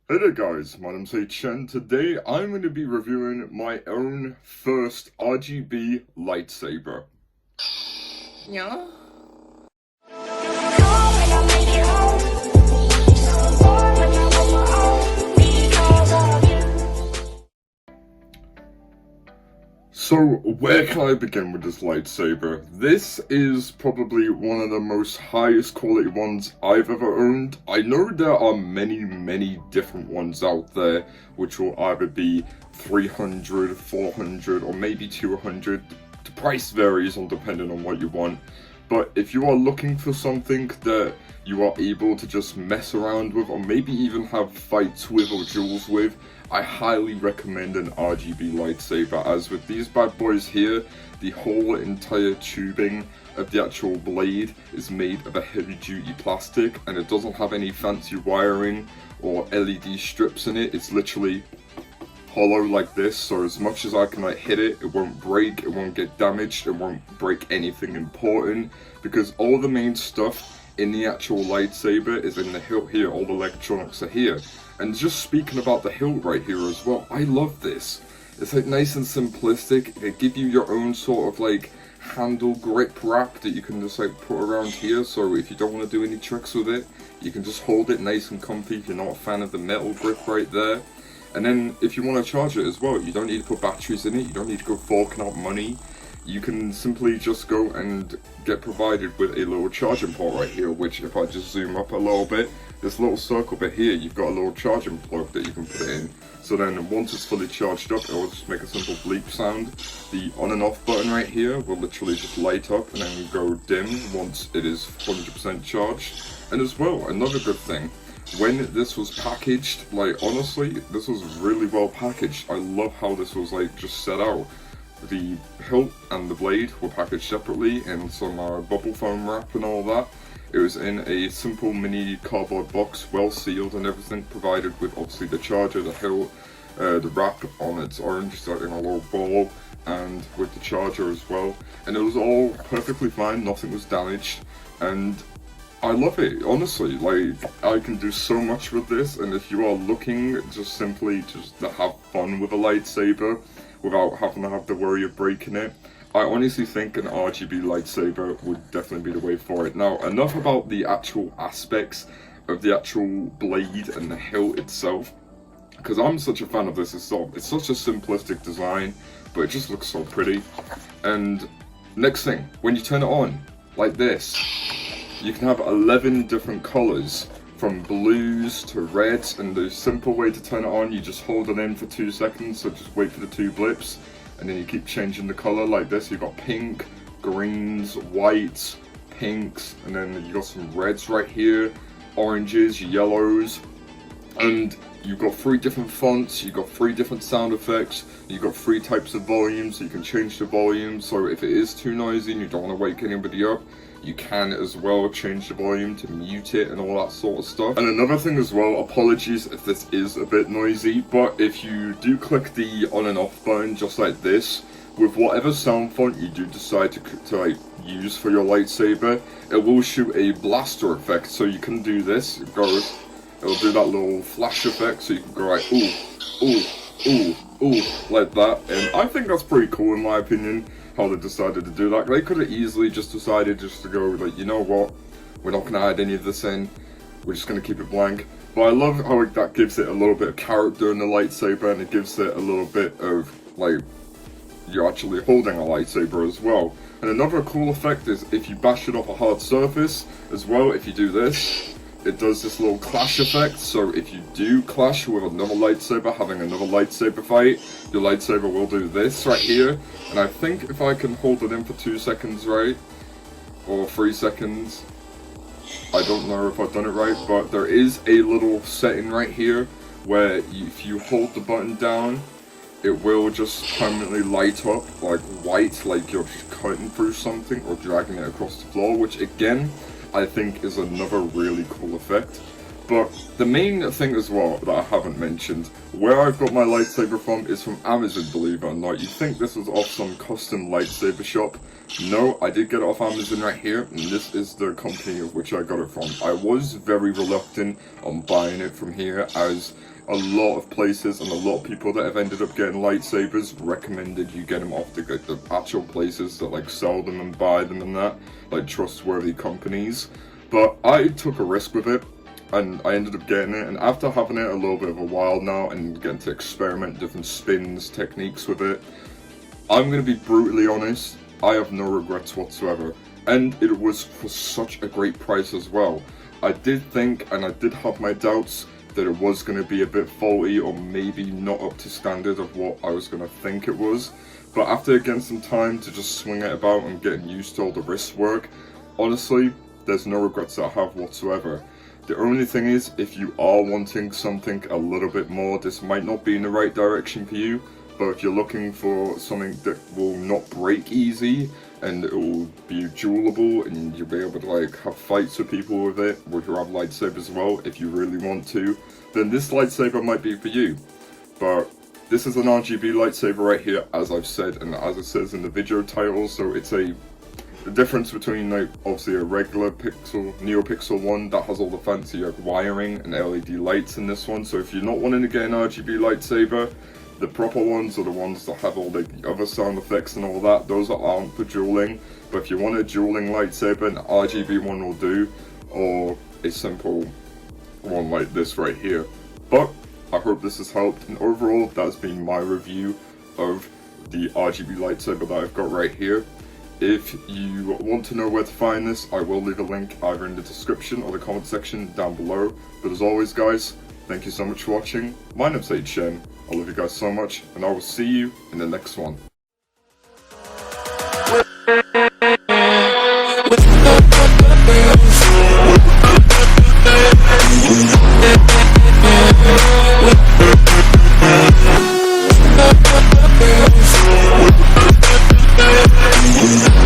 Hey there guys, my name's Chen. Today I'm going to be reviewing my own first RGB lightsaber. Yeah. So, where can I begin with this lightsaber? This is probably one of the most highest quality ones I've ever owned. I know there are many different ones out there, which will either be 300, 400, or maybe 200. The price varies on depending on what you want. But if you are looking for something that you are able to just mess around with, or maybe even have fights with or duels with, I highly recommend an RGB lightsaber, as with these bad boys here, the whole entire tubing of the actual blade is made of a heavy duty plastic, and it doesn't have any fancy wiring or LED strips in it. It's literally hollow like this, so as much as I can hit it, it won't break, it won't get damaged, it won't break anything important, because all the main stuff in the actual lightsaber is in the hilt here, all the electronics are here. And just speaking about the hilt right here as well, I love this. It's nice and simplistic. They give you your own sort of handle grip wrap that you can just put around here, so if you don't want to do any tricks with it, you can just hold it nice and comfy if you're not a fan of the metal grip right there. And then if you want to charge it as well, you don't need to put batteries in it, you don't need to go forking out money. You can simply just go and get provided with a little charging port right here, which if I just zoom up a little bit, this little circle bit here, you've got a little charging plug that you can put it in. So then once it's fully charged up, it will just make a simple bleep sound. The on and off button right here will literally just light up and then go dim once it is 100% charged. And as well, another good thing, when this was packaged, honestly, this was really well packaged. I love how this was just set out. The hilt and the blade were packaged separately in some bubble foam wrap and all that. It was in a simple mini cardboard box, well sealed and everything, provided with obviously the charger, the hilt, the wrap on its orange, so in a little ball, and with the charger as well. And it was all perfectly fine, nothing was damaged, and I love it, honestly. I can do so much with this, and if you are looking just simply just to have fun with a lightsaber without having to have the worry of breaking it, I honestly think an RGB lightsaber would definitely be the way for it. Now, enough about the actual aspects of the actual blade and the hilt itself, because I'm such a fan of this. It's such a simplistic design, but it just looks so pretty. And next thing, when you turn it on, like this, you can have 11 different colors, from blues to reds, and the simple way to turn it on, you just hold it in for 2 seconds, so just wait for the 2 blips, and then you keep changing the color like this. You've got pink, greens, whites, pinks, and then you got some reds right here, oranges, yellows, and you've got 3 different fonts, you've got 3 different sound effects, you've got 3 types of volumes, so you can change the volume, so if it is too noisy and you don't want to wake anybody up, you can as well change the volume to mute it and all that sort of stuff. And another thing as well, apologies if this is a bit noisy, but if you do click the on and off button just like this, with whatever sound font you do decide to use for your lightsaber, it will shoot a blaster effect. So you can do this, it'll do that little flash effect, so you can go ooh, ooh, ooh, ooh, like that. And I think that's pretty cool in my opinion, how they decided to do that. They could have easily just decided just to go you know what, we're not going to add any of this in, we're just going to keep it blank. But I love how that gives it a little bit of character in the lightsaber, and it gives it a little bit of you're actually holding a lightsaber as well. And another cool effect is if you bash it off a hard surface as well, if you do this, it does this little clash effect. So if you do clash with another lightsaber, having another lightsaber fight, your lightsaber will do this right here. And I think if I can hold it in for 2 seconds, right, or 3 seconds, I don't know if I've done it right, but there is a little setting right here where if you hold the button down, it will just permanently light up white, like you're just cutting through something or dragging it across the floor, which again, I think is another really cool effect. But the main thing as well that I haven't mentioned, where I've got my lightsaber from is from Amazon, believe it or not. You'd think this was off some custom lightsaber shop. No, I did get it off Amazon right here, and this is the company of which I got it from. I was very reluctant on buying it from here, as a lot of places and a lot of people that have ended up getting lightsabers recommended you get them off the actual places that like sell them and buy them and that, like trustworthy companies. But I took a risk with it and I ended up getting it, and after having it a little bit of a while now and getting to experiment different spins, techniques with it, I'm going to be brutally honest, I have no regrets whatsoever. And it was for such a great price as well. I did think, and I did have my doubts, that it was going to be a bit faulty or maybe not up to standard of what I was going to think it was. But after getting some time to just swing it about and getting used to all the wrist work, honestly, there's no regrets that I have whatsoever. The only thing is, if you are wanting something a little bit more, this might not be in the right direction for you. But if you're looking for something that will not break easy, and it will be duelable, and you'll be able to like have fights with people with it, or if you have lightsabers as well, if you really want to, then this lightsaber might be for you. But this is an RGB lightsaber right here, as I've said, and as it says in the video title, so it's the difference between like obviously a regular pixel, NeoPixel one that has all the fancy like wiring and LED lights in this one. So if you're not wanting to get an RGB lightsaber, the proper ones are the ones that have all the other sound effects and all that. Those aren't for dueling. But if you want a dueling lightsaber, an RGB one will do, or a simple one like this right here. But I hope this has helped, and overall that's been my review of the RGB lightsaber that I've got right here. If you want to know where to find this, I will leave a link either in the description or the comment section down below. But as always guys, thank you so much for watching. My name's Shen. I love you guys so much, and I will see you in the next one. We'll be right back.